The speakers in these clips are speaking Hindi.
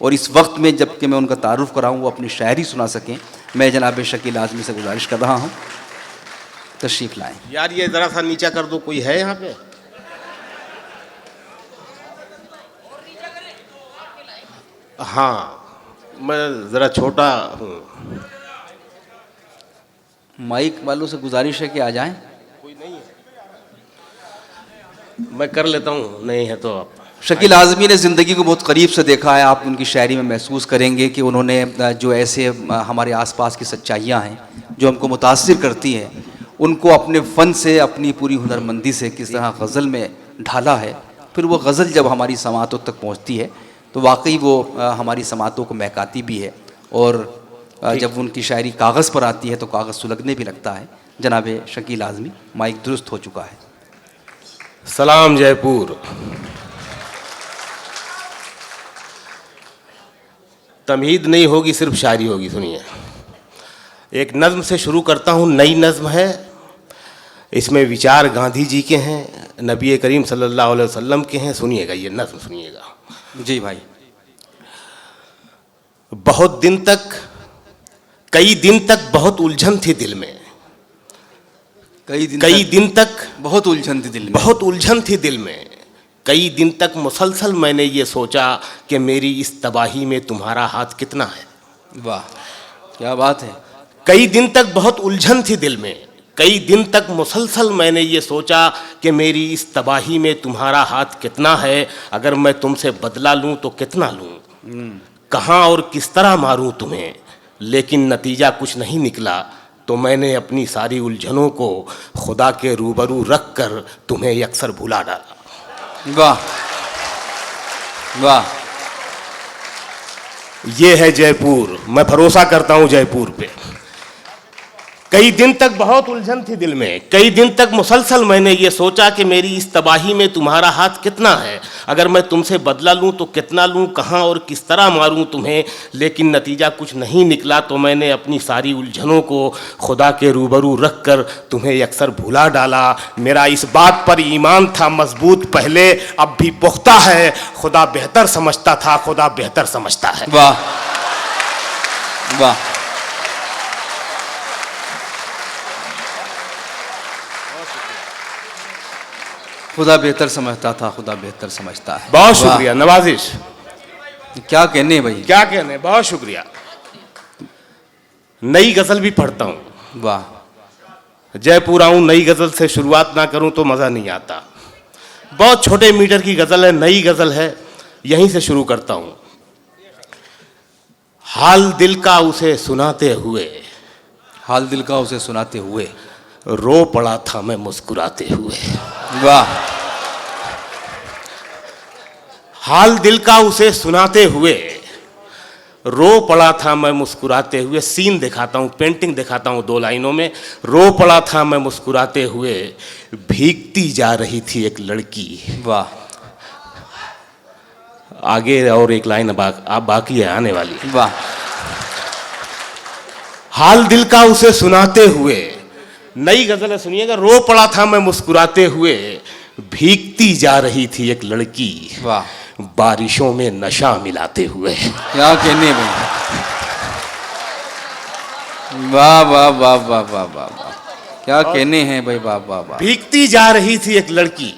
और इस वक्त में जबकि मैं उनका तारुफ कराऊँ वो अपनी शायरी सुना सकें, मैं जनाब शकील आज़मी से गुजारिश कर रहा हूँ तशरीफ़ लाएँ। यार ये ज़रा सा नीचा कर दो, कोई है यहाँ पे? हाँ, मैं ज़रा छोटा हूँ। माइक वालों से गुजारिश है कि आ जाएं। कोई नहीं है, मैं कर लेता हूँ, नहीं है तो आप। शकील आज़मी ने ज़िंदगी को बहुत करीब से देखा है। आप उनकी शायरी में महसूस करेंगे कि उन्होंने जो ऐसे हमारे आसपास की सच्चाइयाँ हैं जो हमको मुतासिर करती हैं, उनको अपने फ़न से, अपनी पूरी हुनरमंदी से किस तरह गज़ल में ढाला है। फिर वो गज़ल जब हमारी समातों तक पहुँचती है तो वाकई वो हमारी समातों को महकाती भी है, और जब उनकी शायरी कागज़ पर आती है तो कागज़ सुलगने भी लगता है। जनाब शकील आज़मी, माइक दुरुस्त हो चुका है। सलाम जयपुर। तमहीद नहीं होगी, सिर्फ शायरी होगी। सुनिए, एक नज़्म से शुरू करता हूँ। नई नज़्म है, इसमें विचार गांधी जी के हैं, नबी करीम सल्लल्लाहु अलैहि वसल्लम के हैं। सुनिएगा, ये नज़्म सुनिएगा। जी भाई। बहुत दिन तक, कई दिन तक बहुत उलझन थी दिल में। कई दिन तक बहुत उलझन थी दिल में। बहुत उलझन थी दिल में। कई दिन तक मुसलसल मैंने ये सोचा कि मेरी इस तबाही में तुम्हारा हाथ कितना है। वाह, क्या बात है। कई दिन तक बहुत उलझन थी दिल में, कई दिन तक मुसलसल मैंने ये सोचा कि मेरी इस तबाही में तुम्हारा हाथ कितना है। अगर मैं तुमसे बदला लूँ तो कितना लूँ, कहाँ और किस तरह मारूँ तुम्हें, लेकिन नतीजा कुछ नहीं निकला। तो मैंने अपनी सारी उलझनों को खुदा के रूबरू रख कर तुम्हें अक्सर भुला डाला। वाह वाह। ये है जयपुर, मैं भरोसा करता हूँ जयपुर पे। कई दिन तक बहुत उलझन थी दिल में, कई दिन तक मुसलसल मैंने ये सोचा कि मेरी इस तबाही में तुम्हारा हाथ कितना है। अगर मैं तुमसे बदला लूँ तो कितना लूँ, कहाँ और किस तरह मारूँ तुम्हें, लेकिन नतीजा कुछ नहीं निकला। तो मैंने अपनी सारी उलझनों को खुदा के रूबरू रख कर तुम्हें अक्सर भुला डाला। मेरा इस बात पर ईमान था मजबूत पहले, अब भी पुख्ता है। खुदा बेहतर समझता था, खुदा बेहतर समझता है। वाह वाह। खुदा बेहतर समझता था, खुदा बेहतर समझता है। बहुत शुक्रिया, नवाजिश। क्या कहने भाई, क्या कहने, बहुत शुक्रिया। नई गजल भी पढ़ता हूँ। वाह। जयपुर आऊँ, नई गजल से शुरुआत ना करूँ तो मज़ा नहीं आता। बहुत छोटे मीटर की गजल है, नई गजल है, यहीं से शुरू करता हूँ। हाल दिल का उसे सुनाते हुए, हाल दिल का उसे सुनाते हुए रो पड़ा था मैं मुस्कुराते हुए। वाह। हाल दिल का उसे सुनाते हुए रो पड़ा था मैं मुस्कुराते हुए। सीन दिखाता हूँ, पेंटिंग दिखाता हूँ 2 लाइनों में। रो पड़ा था मैं मुस्कुराते हुए, भीगती जा रही थी एक लड़की। वाह। आगे और एक लाइन आप बाकी है, आने वाली। वाह। हाल दिल का उसे सुनाते हुए, नई गजल है, सुनिएगा। रो पड़ा था मैं मुस्कुराते हुए, भीगती जा रही थी एक लड़की। वाह। बारिशों में नशा मिलाते हुए। क्या कहने में। वाह वाह वाह वाह वाह वाह वाह। क्या कहने हैं भाई, वाह वाह वाह। भीगती जा रही थी एक लड़की,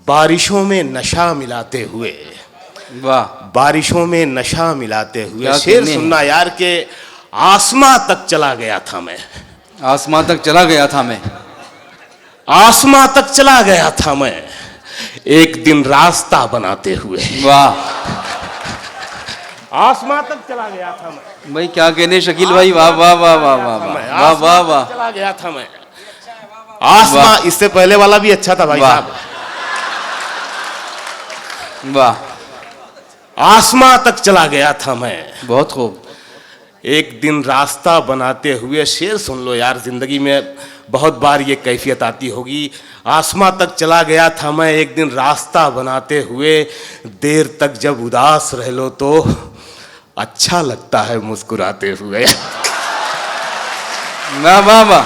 बारिशों में नशा मिलाते हुए। वाह। बारिशों में नशा मिलाते हुए। क्या शेर कहने सुनना यार के आसमां तक चला गया था मैं। आसमां तक चला गया था मैं। आसमां तक चला गया था मैं, एक दिन रास्ता बनाते हुए। वाह। आसमां तक चला गया था मैं भाई, क्या कहने शकील भाई, वाह वाह वाह वाह वाह वाह वाह वाह। चला गया था मैं आसमां। इससे पहले वाला भी अच्छा था भाई साहब। वाह। आसमां तक चला गया था मैं, बहुत खूब। एक दिन रास्ता बनाते हुए। शेर सुन लो यार, जिंदगी में बहुत बार ये कैफियत आती होगी। आसमां तक चला गया था मैं, एक दिन रास्ता बनाते हुए। देर तक जब उदास रह लो तो अच्छा लगता है मुस्कुराते हुए। वाह वाह वाह।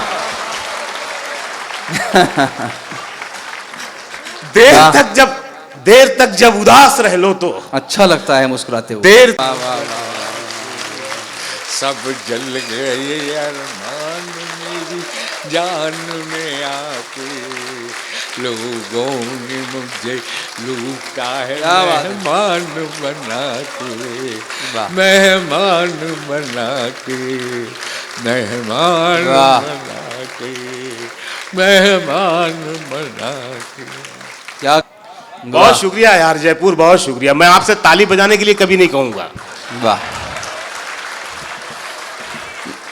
देर तक जब उदास रह लो तो अच्छा लगता है मुस्कुराते हुए। देर वाह, वाह, वाह। सब जल गए अरमान मेरी जान में आके, लोगों ने मुझे लूटा है क्या बात है। मेहमान बना के, वाह। मेहमान बना के, मेहमान वाह। बना के, मेहमान बना के। क्या बहुत शुक्रिया यार जयपुर, बहुत शुक्रिया। मैं आपसे ताली बजाने के लिए कभी नहीं कहूंगा। वाह,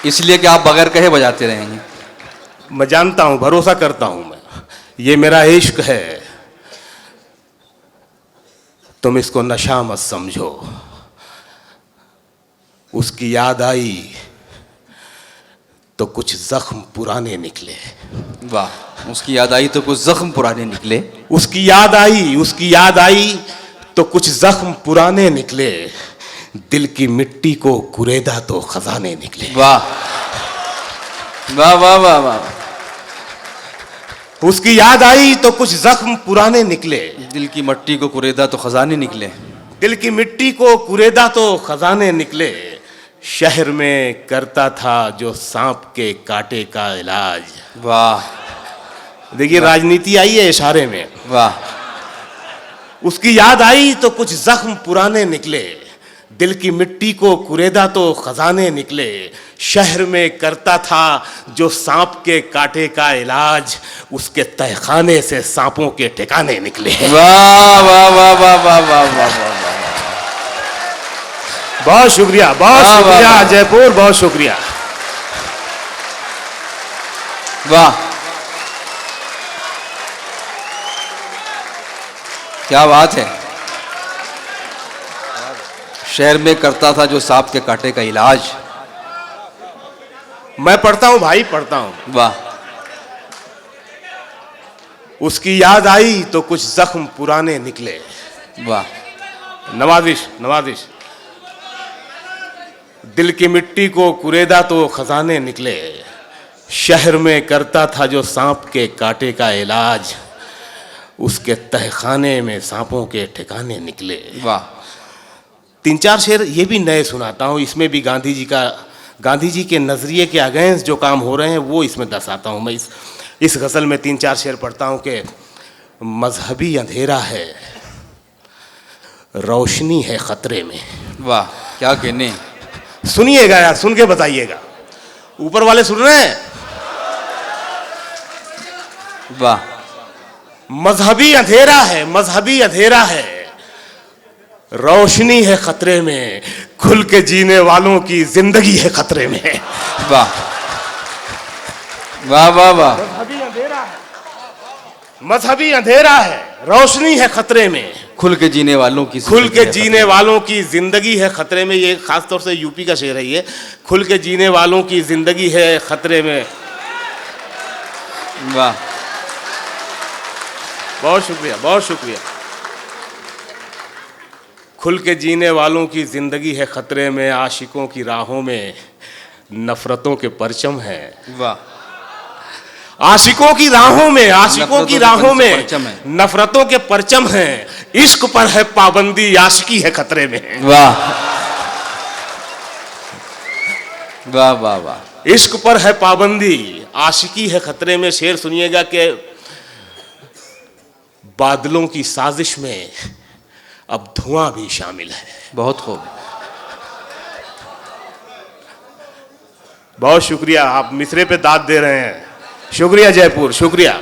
इसलिए कि आप बगैर कहे बजाते रहेंगे। मैं जानता हूं, भरोसा करता हूं मैं, ये मेरा इश्क है, तुम इसको नशा मत समझो। उसकी याद आई तो कुछ जख्म पुराने निकले। वाह, उसकी याद आई तो कुछ जख्म पुराने निकले। उसकी याद आई, उसकी याद आई तो कुछ जख्म पुराने निकले। दिल की मिट्टी को कुरेदा तो खजाने निकले। वाह वाह वाह वाह वाह। उसकी याद आई तो कुछ जख्म पुराने निकले। दिल की मट्टी को कुरेदा तो खजाने निकले। दिल की मिट्टी को कुरेदा तो खजाने निकले। शहर में करता था जो सांप के कांटे का इलाज। वाह देखिए राजनीति आई है इशारे में। वाह। उसकी याद आई तो कुछ जख्म पुराने निकले। दिल की मिट्टी को कुरेदा तो खजाने निकले। शहर में करता था जो सांप के कांटे का इलाज, उसके तहखाने से सांपों के ठिकाने निकले। वाह वाह वाह वाह वाह वाह वाह वाह। बहुत शुक्रिया, बहुत वाह, शुक्रिया वाह, वाह। जयपुर, बहुत शुक्रिया। वाह क्या बात है। शहर में करता था जो सांप के कांटे का इलाज। मैं पढ़ता हूं भाई, पढ़ता हूं। वाह। उसकी याद आई तो कुछ जख्म पुराने निकले। वाह। नवाजिश, नवाजिश। दिल की मिट्टी को कुरेदा तो खजाने निकले। शहर में करता था जो सांप के कांटे का इलाज, उसके तहखाने में सांपों के ठिकाने निकले। वाह। 3-4 शेर ये भी नए सुनाता हूँ। इसमें भी गांधी जी के नजरिए के अगेंस्ट जो काम हो रहे हैं वो इसमें दर्शाता हूँ मैं। इस गजल में 3-4 शेर पढ़ता हूँ कि मजहबी अंधेरा है, रोशनी है खतरे में। वाह क्या कहने। सुनिएगा यार, सुन के बताइएगा। ऊपर वाले सुन रहे हैं? वाह। मजहबी अंधेरा है, मजहबी अंधेरा है, रोशनी है खतरे में, खुल के जीने वालों की जिंदगी है खतरे में। वाह वाह वाह वाह। मजहबी अंधेरा है, मजहबी अंधेरा है, रोशनी है खतरे में, खुल के जीने वालों की खुल के जीने वालों की जिंदगी है खतरे में। ये खास तौर से यूपी का शेर है ये। खुल के जीने वालों की जिंदगी है खतरे में। वाह। बहुत शुक्रिया, बहुत शुक्रिया। खुल के जीने वालों की जिंदगी है खतरे में, आशिकों की राहों में नफरतों के परचम है। वाह। आशिकों की राहों में, आशिकों की राहों में परचम है। नफरतों के परचम हैं। इश्क पर है पाबंदी, आशिकी है खतरे में। वाह वाह वाह वाह। इश्क पर है पाबंदी, आशिकी है खतरे में। शेर सुनिएगा कि बादलों की साजिश में अब धुआं भी शामिल है। बहुत खूब। बहुत शुक्रिया, आप मिसरे पे दाद दे रहे हैं। शुक्रिया जयपुर, शुक्रिया।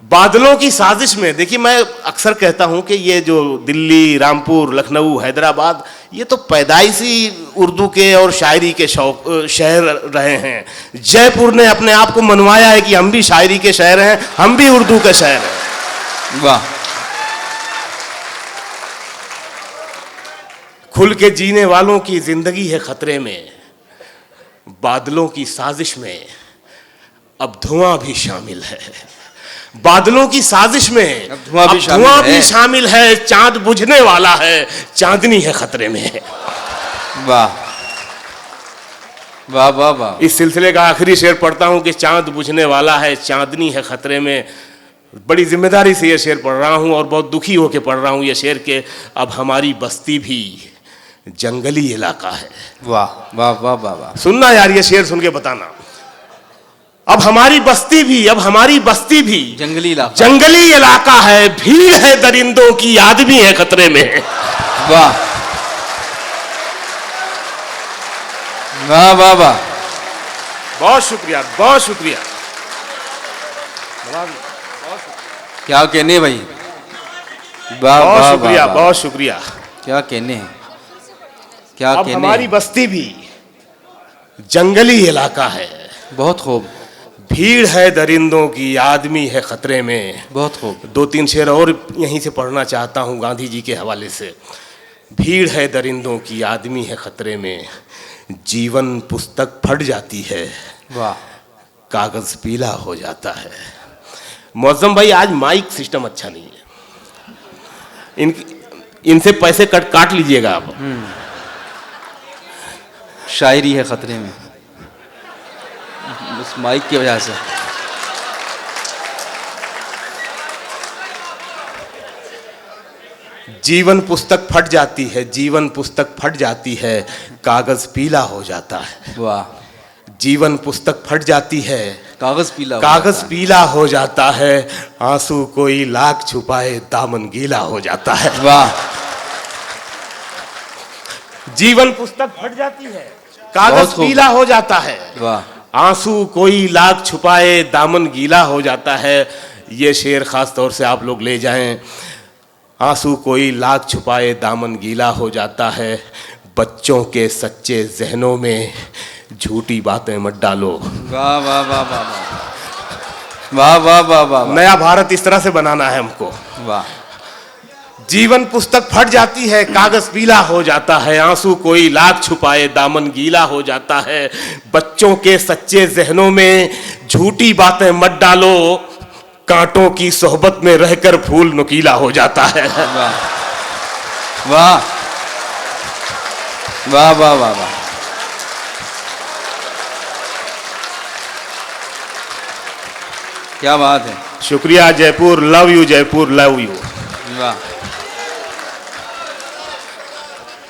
बादलों की साजिश में, देखिए मैं अक्सर कहता हूं कि ये जो दिल्ली, रामपुर, लखनऊ, हैदराबाद, ये तो पैदाइशी उर्दू के और शायरी के शहर रहे हैं। जयपुर ने अपने आप को मनवाया है कि हम भी शायरी के शहर हैं, हम भी उर्दू के शहर हैं। वाह। खुल के जीने वालों की जिंदगी है खतरे में, बादलों की साजिश में अब धुआं भी शामिल है। बादलों की साजिश में अब धुआं भी शामिल है। चांद बुझने वाला है, चांदनी है खतरे में। वाह वाह वाह वाह। इस सिलसिले का आखिरी शेर पढ़ता हूं कि चांद बुझने वाला है, चांदनी है खतरे में। बड़ी जिम्मेदारी से ये शेर पढ़ रहा हूं और बहुत दुखी होकर पढ़ रहा हूं ये शेर के अब हमारी बस्ती भी जंगली इलाका है। वाह वाह वाह वाह वाह। सुनना यार, ये शेर सुन के बताना। अब हमारी बस्ती भी जंगली इलाका है, भीड़ है दरिंदों की, आदमी है खतरे में। वाह वाह वाह वाह। बहुत शुक्रिया, बहुत शुक्रिया। क्या कहने भाई, वाह बहुत वाह शुक्रिया, वाह, बहुत शुक्रिया। क्या कहने हैं, क्या अब कहने हमारी हैं। बस्ती भी जंगली इलाका है, बहुत खूब, भीड़ है दरिंदों की, आदमी है खतरे में। बहुत खूब। 2-3 शेर और यहीं से पढ़ना चाहता हूँ गांधी जी के हवाले से। भीड़ है दरिंदों की, आदमी है खतरे में, जीवन पुस्तक फट जाती है, वाह कागज पीला हो जाता है। मौजम भाई, आज माइक सिस्टम अच्छा नहीं है, इनसे पैसे काट लीजिएगा आप। शायरी है खतरे में उस माइक की वजह से। जीवन पुस्तक फट जाती है, जीवन पुस्तक फट जाती है, कागज पीला हो जाता है। वाह। जीवन पुस्तक फट जाती है, कागज पीला, कागज पीला हो जाता है, आंसू कोई लाख छुपाए दामन गीला हो जाता है। वाह। जीवन पुस्तक फट जाती है, कागज पीला हो जाता है, वाह। आंसू कोई लाख छुपाए दामन गीला हो जाता है। ये शेर खास तौर से आप लोग ले जाएं। आंसू कोई लाख छुपाए दामन गीला हो जाता है, बच्चों के सच्चे जहनों में झूठी बातें मत डालो। वाह वाह वाह वाह वाह वाह वाह वाह। नया भारत इस तरह से बनाना है हमको। वाह। जीवन पुस्तक फट जाती है, कागज पीला हो जाता है, आंसू कोई लाख छुपाए दामन गीला हो जाता है, बच्चों के सच्चे जहनों में झूठी बातें मत डालो, कांटों की सोहबत में रहकर फूल नुकीला हो जाता है। वाह वाह वाह वाह वाह वाह। क्या बात है। शुक्रिया Jaipur, love you Jaipur, love you. वाह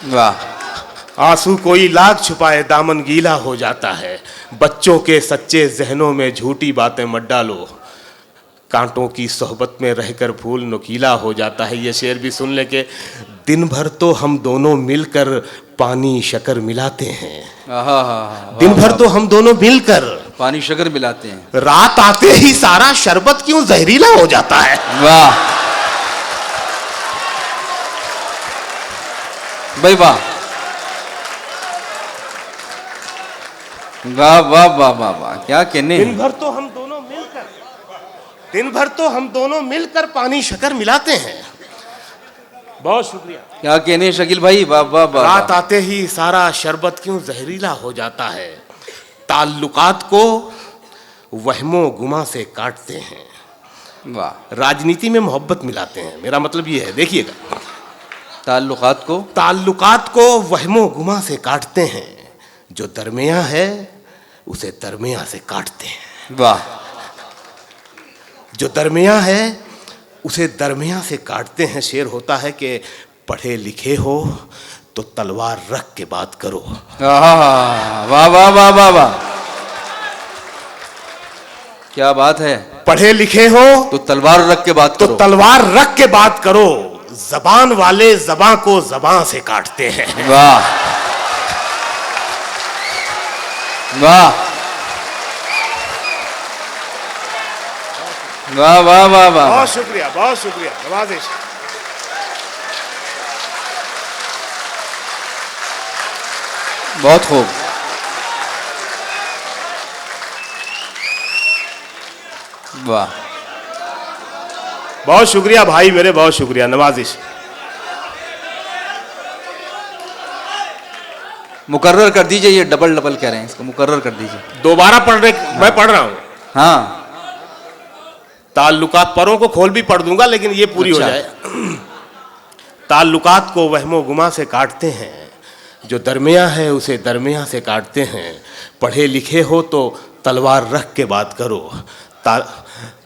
वाह। आंसू कोई लाख छुपाए दामन गीला हो जाता है, बच्चों के सच्चे जहनों में झूठी बातें मत डालो, कांटों की सोहबत में रहकर फूल नुकीला हो जाता है। ये शेर भी सुन ले के दिन भर तो हम दोनों मिलकर पानी शक्कर मिलाते हैं, दिन भर तो हम दोनों मिलकर पानी शक्कर मिलाते हैं, रात आते ही सारा शरबत क्यों जहरीला हो जाता है। वाह भाई वाह वाह वाह वाह वाह वाह। क्या कहने। दिन भर तो हम दोनों मिलकर पानी शक्कर मिलाते हैं। बहुत शुक्रिया। क्या कहने शकील भाई, वाह वाह वाह। रात आते ही सारा शरबत क्यों जहरीला हो जाता है, ताल्लुकात को वहमो गुमा से काटते हैं, वाह। राजनीति में मोहब्बत मिलाते हैं। मेरा मतलब ये है, देखिएगा, ताल्लुकात को वहमो गुमा से काटते हैं, जो दरमिया है उसे दरमिया से काटते हैं। वाह। जो दरमिया है उसे दरमिया से काटते हैं। शेर होता है कि पढ़े लिखे हो तो तलवार रख के बात करो। वाह वाह वाह वाह वाह। क्या बात है। पढ़े लिखे हो तो तलवार रख के बात करो, तो तलवार रख के बात करो, जबान वाले जबां को जबां से काटते हैं। वाह वाह वाह वाह वाह वाह। बहुत शुक्रिया, बहुत शुक्रिया, नवाजिश। बहुत खूब। वाह। बहुत शुक्रिया भाई मेरे, बहुत शुक्रिया, नवाजिश। मुकर्रर कर दीजिए, ये डबल डबल कह रहे हैं, इसको मुकर्रर कर दीजिए। दोबारा पढ़ने मैं पढ़ रहा हूं। हाँ। ताल्लुकात परों को खोल भी पढ़ दूंगा, लेकिन ये पूरी हो जाए। ताल्लुकात को वहमो गुमा से काटते हैं, जो दरमिया है उसे दरमिया से काटते हैं, पढ़े लिखे हो तो तलवार रख के बात करो,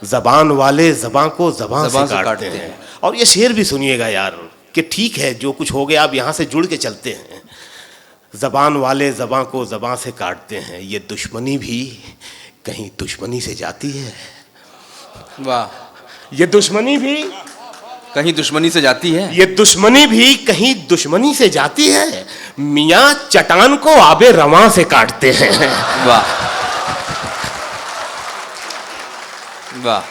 जबान वाले जबां को जबां ज़बां से काटते हैं। और ये शेर भी सुनिएगा यार कि ठीक है जो कुछ हो गया, आप यहाँ से जुड़ के चलते हैं। जबान वाले जबां को जबां से काटते हैं, ये दुश्मनी भी कहीं दुश्मनी से जाती है। वाह, ये दुश्मनी भी कहीं दुश्मनी से जाती है। ये दुश्मनी भी कहीं दुश्मनी से जाती है। मियाँ चट्टान को आबे रवां से काटते हैं। वाह वाह,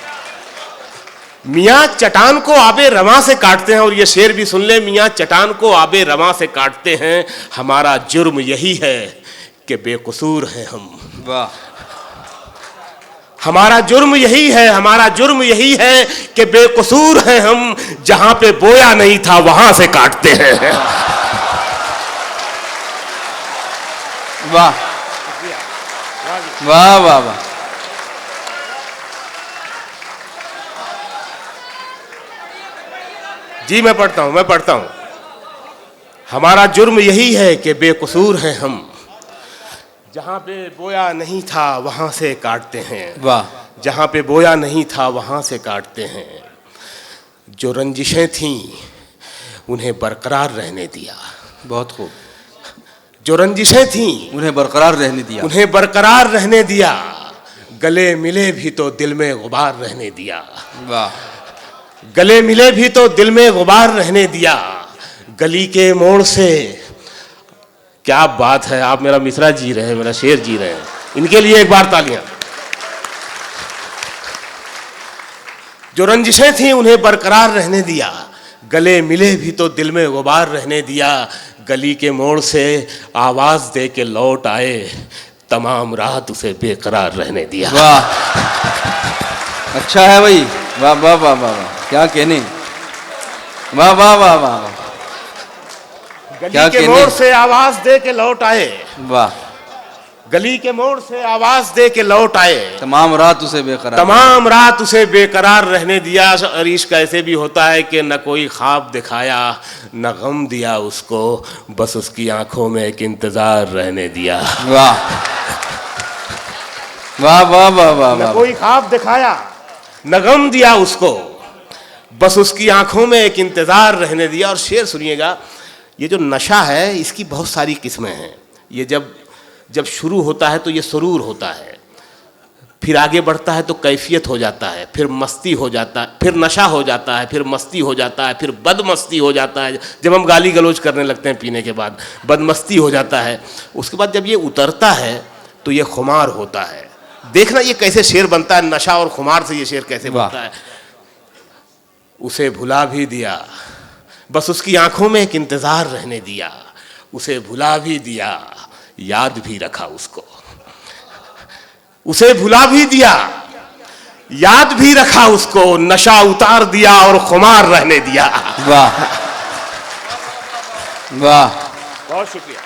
मियाँ चट्टान को आबे रवां से काटते हैं। और ये शेर भी सुन ले, मियाँ चट्टान को आबे रवां से काटते हैं, हमारा जुर्म यही है कि बेकसूर हैं हम। वाह, हमारा जुर्म यही है, हमारा जुर्म यही है कि बेकसूर हैं हम, जहां पे बोया नहीं था वहां से काटते हैं। वाह वाह वाह वाह, जी मैं पढ़ता हूं। हमारा जुर्म यही है कि बेकसूर हैं हम, जहां पे बोया नहीं था वहां से काटते हैं। वाह, जहां पे बोया नहीं था वहां से काटते हैं। जो रंजिशें थीं उन्हें बरकरार रहने दिया। बहुत खूब, जो रंजिशें थीं उन्हें बरकरार रहने दिया। उन्हें बरकरार रहने दिया। गले मिले भी तो दिल में गुबार रहने दिया। वाह, गले मिले भी तो दिल में गुबार रहने दिया। गली के मोड़ से, क्या बात है, आप मेरा मिसरा जी रहे हैं, मेरा शेर जी रहे हैं, इनके लिए एक बार तालियां। जो रंजिशें थीं उन्हें बरकरार रहने दिया। गले मिले भी तो दिल में गुबार रहने दिया। गली के मोड़ से आवाज दे के लौट आए, तमाम रात उसे बेकरार रहने दिया। वाह, अच्छा है भाई, वाह वाह वाह वाह वाह, क्या कहने, वाह वाह वाह वाह वाह, गली के मोड़ से आवाज दे के लौट आए। वाह, गली के मोड़ से आवाज दे के लौट आए, तमाम रात उसे बेकरार, तमाम रात उसे बेकरार रहने दिया। और इश्क ऐसे भी होता है कि न कोई ख्वाब दिखाया, न गम दिया उसको, बस उसकी आंखों में एक इंतजार रहने दिया। वाह वाह वाह वाह वाह न वाह, कोई ख्वाब दिखाया, न गम दिया उसको, बस उसकी आंखों में एक इंतजार रहने दिया। और शेर सुनिएगा, ये जो नशा है इसकी बहुत सारी किस्में हैं। ये जब शुरू होता है तो ये सुरूर होता है, फिर आगे बढ़ता है तो कैफियत हो जाता है, फिर मस्ती हो जाता है, फिर नशा हो जाता है, फिर मस्ती हो जाता है, फिर बदमस्ती हो जाता है। जब हम गाली गलौज करने लगते हैं पीने के बाद, बदमस्ती हो जाता है। उसके बाद जब ये उतरता है तो ये खुमार होता है। देखना ये कैसे शेर बनता है, नशा और खुमार से ये शेर कैसे बनता है। उसे भुला भी दिया, बस उसकी आंखों में एक इंतजार रहने दिया। उसे भुला भी दिया, याद भी रखा उसको। उसे भुला भी दिया, याद भी रखा उसको, नशा उतार दिया और खुमार रहने दिया। वाह वाह, बहुत शुक्रिया।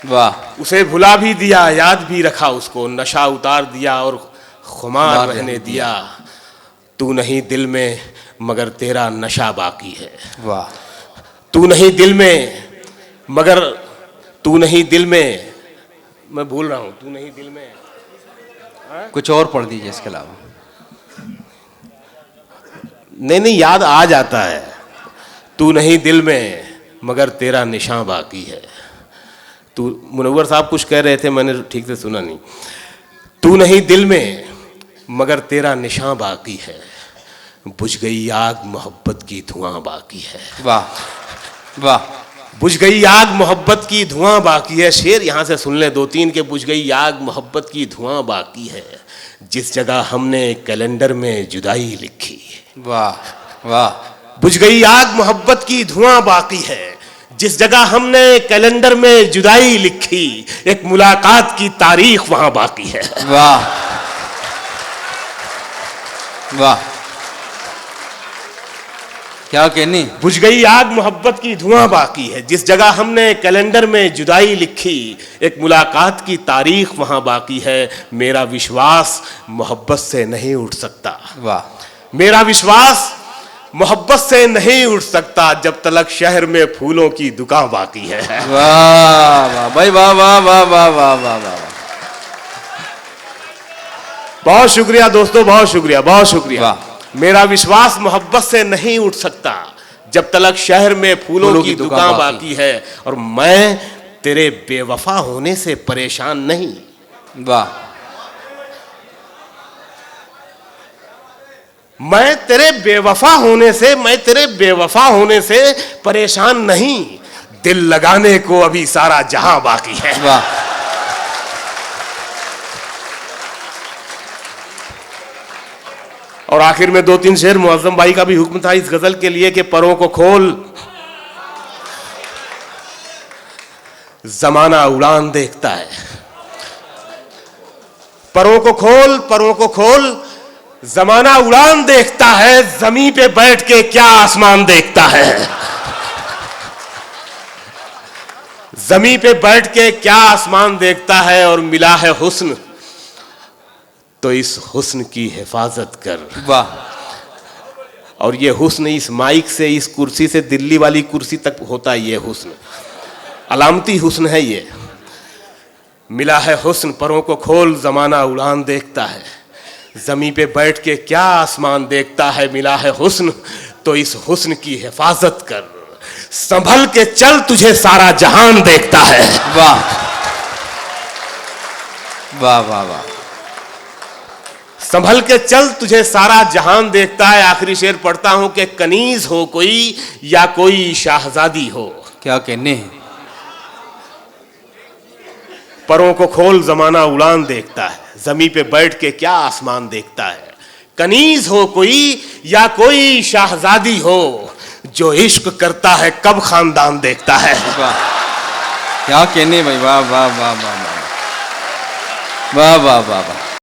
वाह, उसे भुला भी दिया, याद भी रखा उसको, नशा उतार दिया और खुमार रहने दिया। तू नहीं दिल में मगर तेरा नशा बाकी है। वाह, तू नहीं दिल में मगर, तू नहीं दिल में, मैं भूल रहा हूं, तू नहीं दिल में, कुछ और पढ़ दीजिए इसके अलावा। नहीं याद आ जाता है। तू नहीं दिल में मगर तेरा निशान बाकी है। तू, मुनव्वर साहब कुछ कह रहे थे, मैंने ठीक से सुना नहीं। तू नहीं दिल में मगर तेरा निशान बाकी है, बुझ गई आग मोहब्बत की धुआं बाकी है। वाह वाह, बुझ गई आग मोहब्बत की धुआं बाकी है। शेर यहाँ से सुन ले दो तीन के, बुझ गई आग मोहब्बत की धुआं बाकी है, जिस जगह हमने कैलेंडर में जुदाई लिखी। वाह वाह, बुझ गई आग मोहब्बत की धुआं बाकी है, जिस जगह हमने कैलेंडर में जुदाई लिखी, एक मुलाकात की तारीख वहां बाकी है। वाह वाह, क्या कहनी। बुझ गई आग मोहब्बत की धुआं बाकी है, जिस जगह हमने कैलेंडर में जुदाई लिखी, एक मुलाकात की तारीख वहां बाकी है। मेरा विश्वास मोहब्बत से नहीं उठ सकता। वाह, मेरा विश्वास मोहब्बत से नहीं उठ सकता, जब तलक शहर में फूलों की दुकान बाकी है। वाह वाह भाई, वाह वाह वाह वाह वाह वाह वाह, बहुत शुक्रिया दोस्तों, बहुत शुक्रिया, बहुत शुक्रिया। वाह। मेरा विश्वास मोहब्बत से नहीं उठ सकता जब तक शहर में फूलों की दुकान बाकी है और मैं तेरे बेवफा होने से परेशान नहीं। वाह। मैं तेरे बेवफा होने से परेशान नहीं, दिल लगाने को अभी सारा जहां बाकी है। वाह। और आखिर में 2-3 शेर मुअज्जम भाई का भी हुक्म था इस गजल के लिए कि परों को खोल, जमाना उड़ान देखता है। परों को खोल, जमाना उड़ान देखता है, जमीन पे बैठ के क्या आसमान देखता है। जमीन पे बैठ के क्या आसमान देखता है, और मिला है हुस्न तो इस हुस्न की हिफाजत कर। वाह। और ये हुस्न इस माइक से, इस कुर्सी से दिल्ली वाली कुर्सी तक होता है। ये हुस्न अलामती हुस्न है। ये मिला है हुस्न, परों को खोल, जमाना उड़ान देखता है, जमीन पे बैठ के क्या आसमान देखता है। मिला है हुस्न तो इस हुस्न की हिफाजत कर, संभल के चल तुझे सारा जहान देखता है। वाह वाह वाह वाह। संभल के चल तुझे सारा जहान देखता है। आखिरी शेर पढ़ता हूं कि कनीज हो कोई या कोई शाहजादी हो, क्या कहने हैं। परों को खोल, जमाना उड़ान देखता है, जमीन पे बैठ के क्या आसमान देखता है। कनीज हो कोई या कोई शाहजादी हो, जो इश्क करता है कब खानदान देखता है। वाह, क्या कहने भाई। वाह वाह वाह वाह वाह वाह वाह वाह वाह।